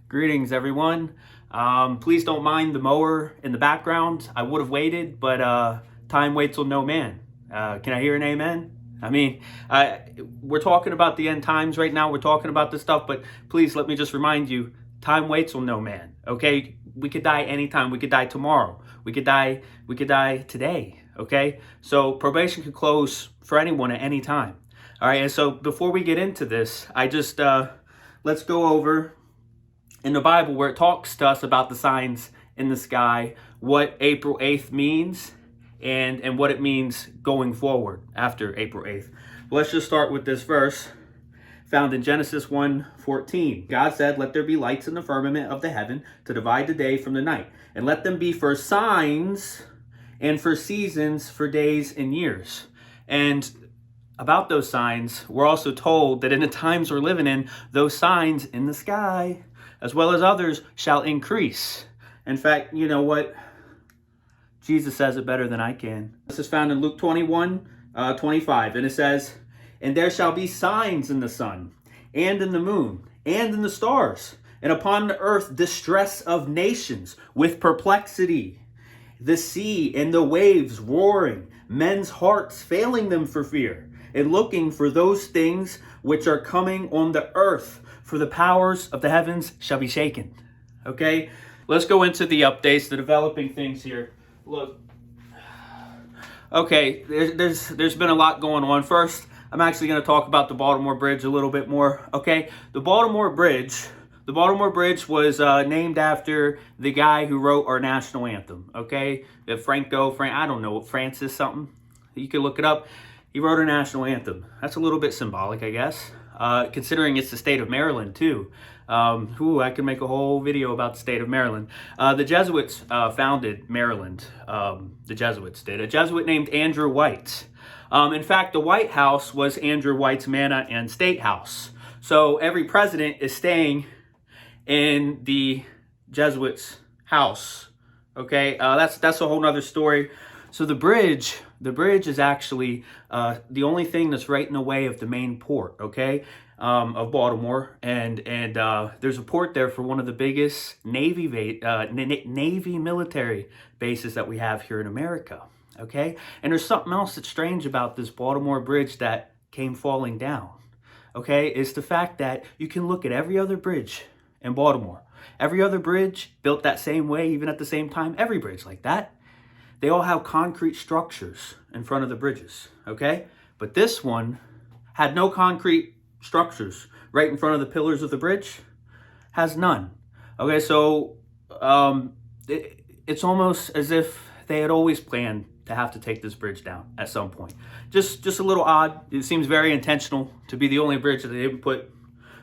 Greetings, everyone. Please don't mind the mower in the background. I would have waited, but time waits on no man. Can I hear an amen? I mean, we're talking about the end times right now. We're talking about this stuff, but please let me just remind you, time waits on no man. Okay, we could die anytime. We could die tomorrow. We could die today. Okay, so probation could close for anyone at any time. All right, and so before we get into this, I just let's go over in the Bible where it talks to us about the signs in the sky, what April 8th means, and what it means going forward after April 8th. Let's just start with this verse found in Genesis 1:14. God said, "Let there be lights in the firmament of the heaven to divide the day from the night, and let them be for signs and for seasons, for days and years." And about those signs, we're also told that in the times we're living in, those signs in the sky, as well as others, shall increase. In fact, you know what? Jesus says it better than I can. This is found in Luke 21:25, and it says, "And there shall be signs in the sun, and in the moon, and in the stars, and upon the earth distress of nations, with perplexity, the sea and the waves roaring, men's hearts failing them for fear, and looking for those things which are coming on the earth, for the powers of the heavens shall be shaken." Okay, let's go into the updates, the developing things here. Look, okay, there's been a lot going on. First, I'm actually going to talk about the Baltimore Bridge a little bit more. Okay, the Baltimore Bridge was named after the guy who wrote our national anthem. Okay, I don't know, Francis something. You can look it up. He wrote our national anthem. That's a little bit symbolic, I guess, considering it's the state of Maryland, too. I could make a whole video about the state of Maryland. The Jesuits founded Maryland. The Jesuits did. A Jesuit named Andrew White. In fact, the White House was Andrew White's manor and state house. So every president is staying in the Jesuits' house. Okay, that's a whole nother story. So the bridge is actually the only thing that's right in the way of the main port, okay, of Baltimore, and there's a port there for one of the biggest Navy military bases that we have here in America, okay. And there's something else that's strange about this Baltimore Bridge that came falling down, okay, is the fact that you can look at every other bridge in Baltimore, every other bridge built that same way, even at the same time, every bridge like that. They all have concrete structures in front of the bridges, okay? But this one had no concrete structures right in front of the pillars of the bridge, has none. Okay, so it's almost as if they had always planned to have to take this bridge down at some point. Just a little odd. It seems very intentional to be the only bridge that they didn't put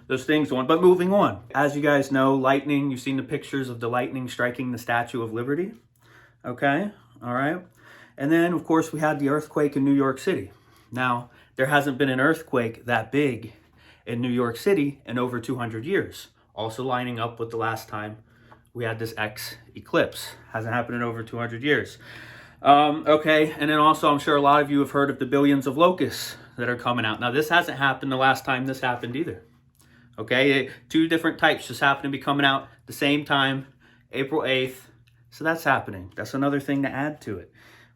those things on. But moving on. As you guys know, lightning, you've seen the pictures of the lightning striking the Statue of Liberty, okay? All right. And then, of course, we had the earthquake in New York City. Now, there hasn't been an earthquake that big in New York City in over 200 years. Also lining up with the last time we had this X eclipse. Hasn't happened in over 200 years. Okay. And then also, I'm sure a lot of you have heard of the billions of locusts that are coming out. Now, this hasn't happened the last time this happened either. Okay. Two different types just happen to be coming out the same time, April 8th. So that's happening. That's another thing to add to it.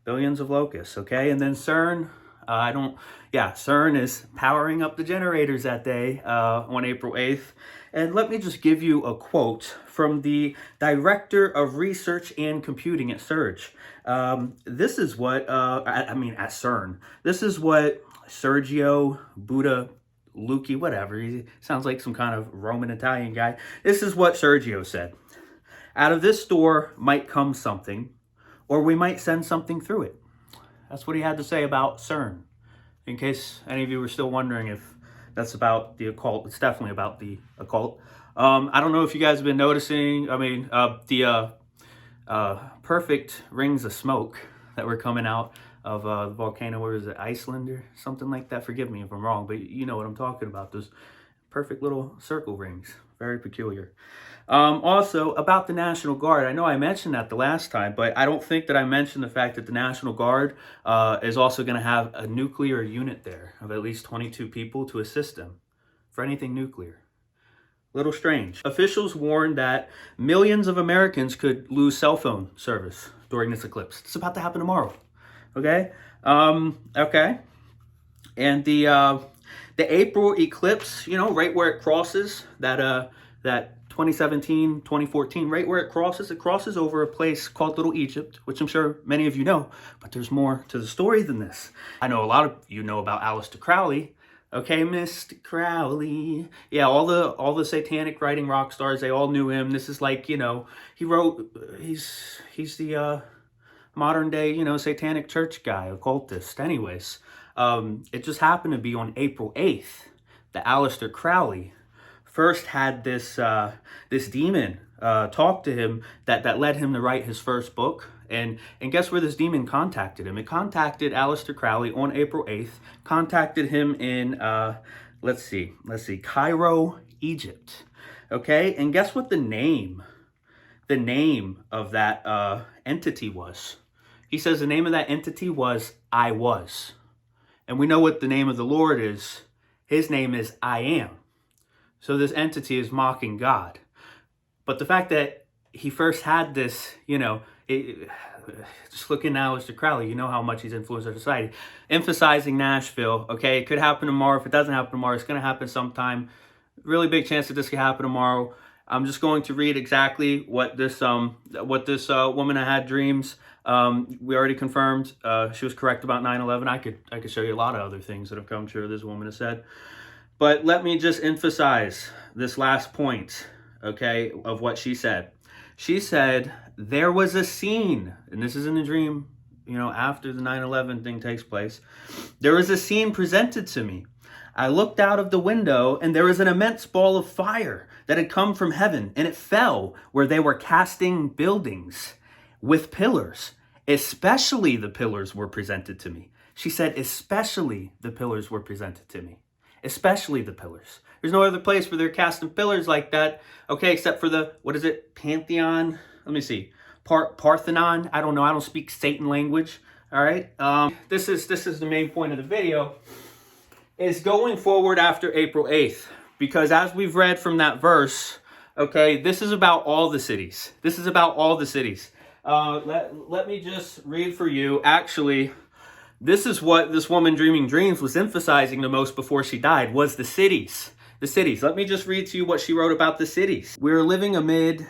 Billions of locusts, okay? And then CERN, CERN is powering up the generators that day on April 8th. And let me just give you a quote from the Director of Research and Computing at CERN. This is what, at CERN. This is what Sergio Bertolucci, whatever, he sounds like some kind of Roman Italian guy. This is what Sergio said. "Out of this door might come something, or we might send something through it." That's what he had to say about CERN. In case any of you were still wondering if that's about the occult, it's definitely about the occult. I don't know if you guys have been noticing, the perfect rings of smoke that were coming out of the volcano, where is it, Iceland or something like that? Forgive me if I'm wrong, but you know what I'm talking about. Those perfect little circle rings. Very peculiar. Also, about the National Guard, I know I mentioned that the last time, but I don't think that I mentioned the fact that the National Guard is also going to have a nuclear unit there of at least 22 people to assist them for anything nuclear. Little strange. Officials warned that millions of Americans could lose cell phone service during this eclipse. It's about to happen tomorrow. Okay? Okay. And the April eclipse, you know, right where it crosses that 2017, 2014, right where it crosses over a place called Little Egypt, which I'm sure many of you know, but there's more to the story than this. I know a lot of you know about Aleister Crowley. Okay, Mr. Crowley. Yeah, all the satanic writing rock stars, they all knew him. This is like, you know, he's the modern day, you know, satanic church guy, occultist. Anyways, it just happened to be on April 8th that Aleister Crowley first had this demon talk to him that led him to write his first book. And guess where this demon contacted him? It contacted Aleister Crowley on April 8th, contacted him in, let's see, Cairo, Egypt. Okay, and guess what the name of that entity was? He says the name of that entity was I Was. And we know what the name of the Lord is. His name is I Am. So this entity is mocking God. But the fact that he first had this, you know, just looking now as to Crowley, you know how much he's influenced our society. Emphasizing Nashville, okay? It could happen tomorrow. If it doesn't happen tomorrow, it's going to happen sometime. Really big chance that this could happen tomorrow. I'm just going to read exactly what this woman that had dreams. We already confirmed she was correct about 9/11. I could show you a lot of other things that have come true. This woman has said, but let me just emphasize this last point, okay, of what she said. She said there was a scene, and this is in a dream, you know, after the 9/11 thing takes place. There was a scene presented to me. I looked out of the window, and there was an immense ball of fire that had come from heaven, and it fell where they were casting buildings with pillars. Especially the pillars were presented to me. She said, especially the pillars were presented to me. Especially the pillars. There's no other place where they're casting pillars like that, okay, except for the, what is it, Pantheon? Let me see. Parthenon? I don't know. I don't speak Satan language, all right? This is the main point of the video, is going forward after April 8th. Because as we've read from that verse, okay, this is about all the cities. This is about all the cities. Let me just read for you. Actually, this is what this woman dreaming dreams was emphasizing the most before she died, was the cities. The cities. Let me just read to you what she wrote about the cities. We're living amid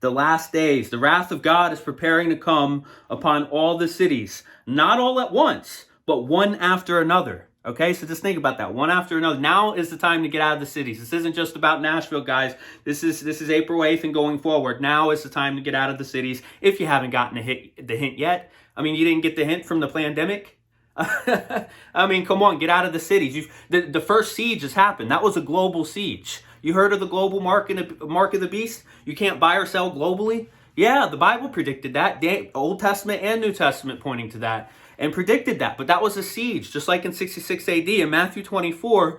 the last days. The wrath of God is preparing to come upon all the cities. Not all at once, but one after another. Okay, so just think about that. One after another. Now is the time to get out of the cities. This isn't just about Nashville, guys. This is April 8th and going forward. Now is the time to get out of the cities. If you haven't gotten the hint yet. I mean, you didn't get the hint from the pandemic. I mean, come on, get out of the cities. The first siege has happened. That was a global siege. You heard of the global mark of the beast? You can't buy or sell globally? Yeah, the Bible predicted that. Old Testament and New Testament pointing to that. And predicted that, but that was a siege, just like in 66 AD. In Matthew 24,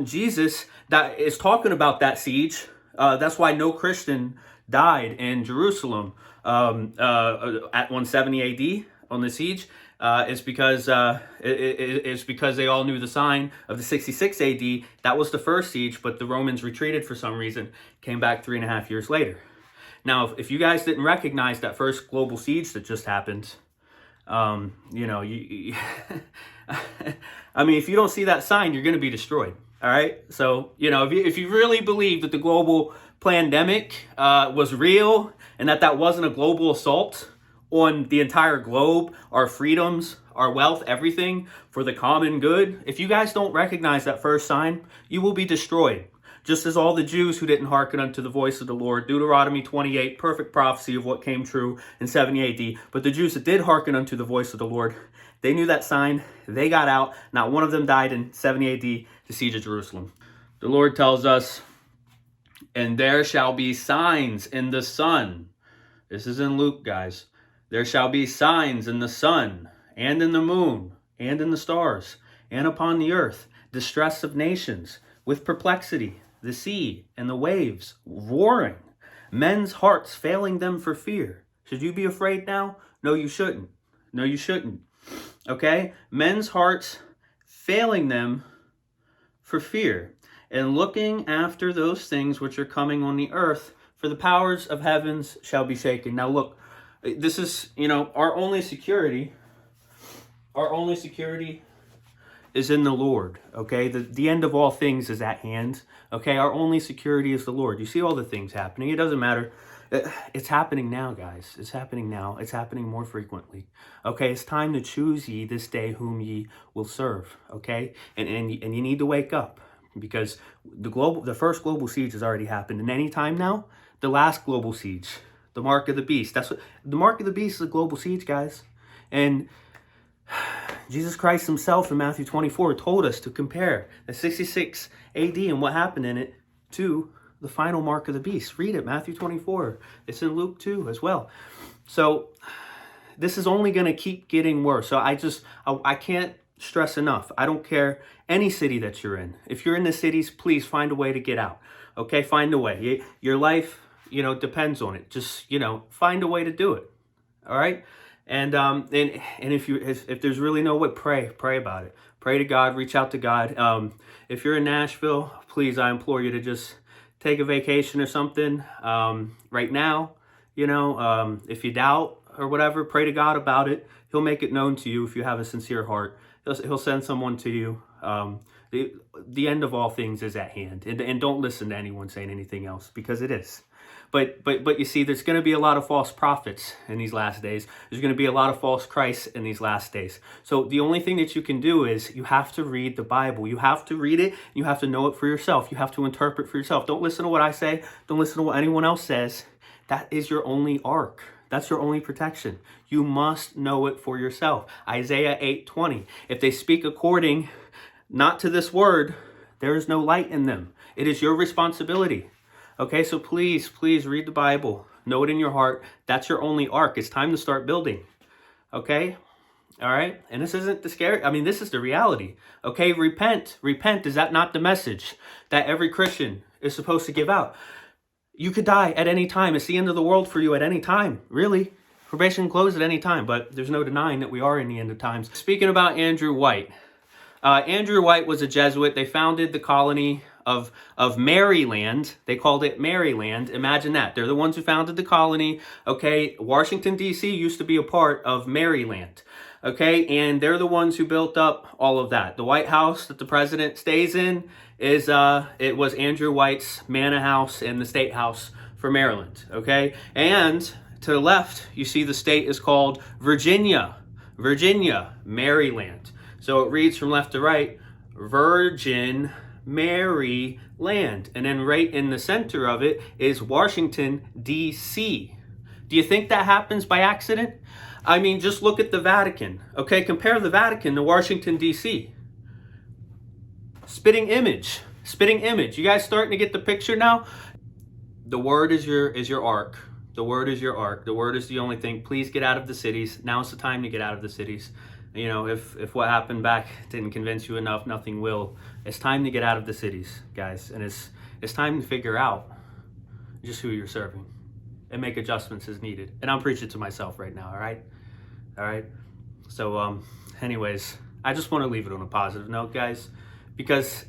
Jesus that is talking about that siege. That's why no Christian died in Jerusalem at 170 AD on the siege. It's because they all knew the sign of the 66 AD. That was the first siege, but the Romans retreated for some reason, came back 3.5 years later. Now, if you guys didn't recognize that first global siege that just happened, you know, I mean, if you don't see that sign, you're going to be destroyed. All right. So, you know, if you really believe that the global pandemic was real and that wasn't a global assault on the entire globe, our freedoms, our wealth, everything for the common good, if you guys don't recognize that first sign, you will be destroyed. Just as all the Jews who didn't hearken unto the voice of the Lord, Deuteronomy 28, perfect prophecy of what came true in 70 AD. But the Jews that did hearken unto the voice of the Lord, they knew that sign, they got out. Not one of them died in 70 AD, the siege of Jerusalem. The Lord tells us, and there shall be signs in the sun. This is in Luke, guys. There shall be signs in the sun, and in the moon, and in the stars, and upon the earth, distress of nations, with perplexity, the sea and the waves roaring, men's hearts failing them for fear. Should you be afraid now? No, you shouldn't. No, you shouldn't. Okay? Men's hearts failing them for fear. and looking after those things which are coming on the earth, for the powers of heavens shall be shaken. Now look, this is, our only security is in the Lord, okay? The end of all things is at hand, okay? Our only security is the Lord. You see all the things happening. It doesn't matter. It's happening now, guys. It's happening now. It's happening more frequently, okay? It's time to choose ye this day whom ye will serve, okay? And you need to wake up, because the first global siege has already happened. And any time now, the last global siege, the mark of the beast. That's what the mark of the beast is, a global siege, guys. And Jesus Christ himself in Matthew 24 told us to compare the 66 AD and what happened in it to the final mark of the beast. Read it, Matthew 24. It's in Luke 2 as well. So this is only going to keep getting worse. So I can't stress enough. I don't care any city that you're in. If you're in the cities, please find a way to get out. Okay, find a way. Your life, depends on it. Just, find a way to do it. All right? And if there's really no way, pray about it. Pray to God, reach out to God. If you're in Nashville, please, I implore you to just take a vacation or something right now. If you doubt or whatever, pray to God about it. He'll make it known to you if you have a sincere heart. He'll send someone to you. The end of all things is at hand. And don't listen to anyone saying anything else, because it is. But you see, there's going to be a lot of false prophets in these last days. There's going to be a lot of false Christs in these last days. So the only thing that you can do is you have to read the Bible. You have to read it. You have to know it for yourself. You have to interpret for yourself. Don't listen to what I say. Don't listen to what anyone else says. That is your only ark. That's your only protection. You must know it for yourself. Isaiah 8:20. If they speak according not to this word, there is no light in them. It is your responsibility. Okay, so please read the Bible. Know it in your heart. That's your only ark. It's time to start building. Okay? All right? And this isn't the scary. This is the reality. Okay, repent. Repent. Is that not the message that every Christian is supposed to give out? You could die at any time. It's the end of the world for you at any time. Really. Probation closed at any time, but there's no denying that we are in the end of times. Speaking about Andrew White. Andrew White was a Jesuit. They founded the colony of Maryland. They called it Maryland. Imagine that. They're the ones who founded the colony. Okay, Washington, D.C. used to be a part of Maryland. Okay, and they're the ones who built up all of that. The White House that the president stays in is it was Andrew White's manor house in the State House for Maryland. Okay, and to the left, you see the state is called Virginia, Maryland. So it reads from left to right, Virgin Maryland. And then right in the center of it is Washington, D.C. Do you think that happens by accident? Just look at the Vatican. Okay, compare the Vatican to Washington, D.C. Spitting image. You guys starting to get the picture now? The word is your ark. The word is your ark. The word is the only thing. Please get out of the cities. Now's the time to get out of the cities. If what happened back didn't convince you enough, nothing will. It's time to get out of the cities, guys. And it's time to figure out just who you're serving and make adjustments as needed. And I'm preaching to myself right now, all right? So, anyways, I just want to leave it on a positive note, guys, because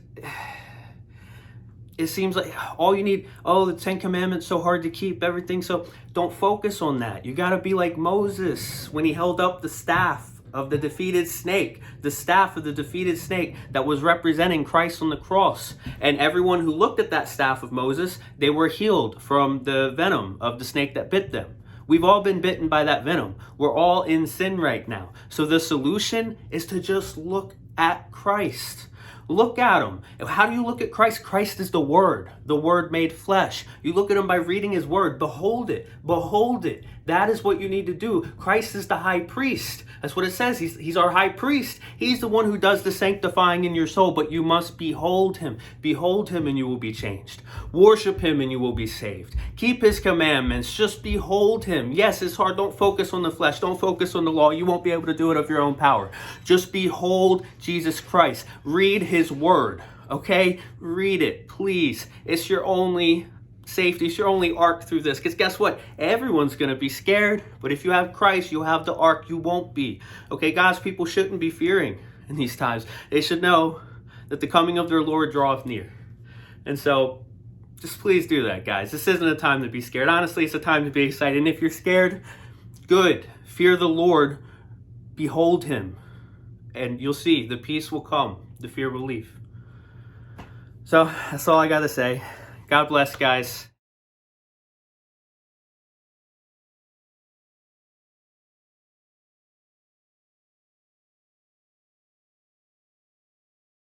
it seems like all you need, the 10 Commandments, so hard to keep, everything. So don't focus on that. You got to be like Moses when he held up the staff of the defeated snake, the staff of the defeated snake that was representing Christ on the cross. And everyone who looked at that staff of Moses, they were healed from the venom of the snake that bit them. We've all been bitten by that venom. We're all in sin right now. So the solution is to just look at Christ. Look at him. How do you look at Christ? Christ is the Word made flesh. You look at him by reading his word. Behold it. That is what you need to do. Christ is the high priest. That's what it says. He's our high priest. He's the one who does the sanctifying in your soul, but you must behold him. Behold him and you will be changed. Worship him and you will be saved. Keep his commandments. Just behold him. Yes, it's hard. Don't focus on the flesh. Don't focus on the law. You won't be able to do it of your own power. Just behold Jesus Christ. Read his word. Okay? Read it, please. It's your only safety. It's your only ark through this. Because guess what? Everyone's going to be scared. But if you have Christ, you'll have the ark. You won't be. Okay? God's people shouldn't be fearing in these times. They should know that the coming of their Lord draweth near. And so just please do that, guys. This isn't a time to be scared. Honestly, it's a time to be excited. And if you're scared, good. Fear the Lord. Behold him. And you'll see the peace will come. The fear will leave. So that's all I got to say. God bless, guys.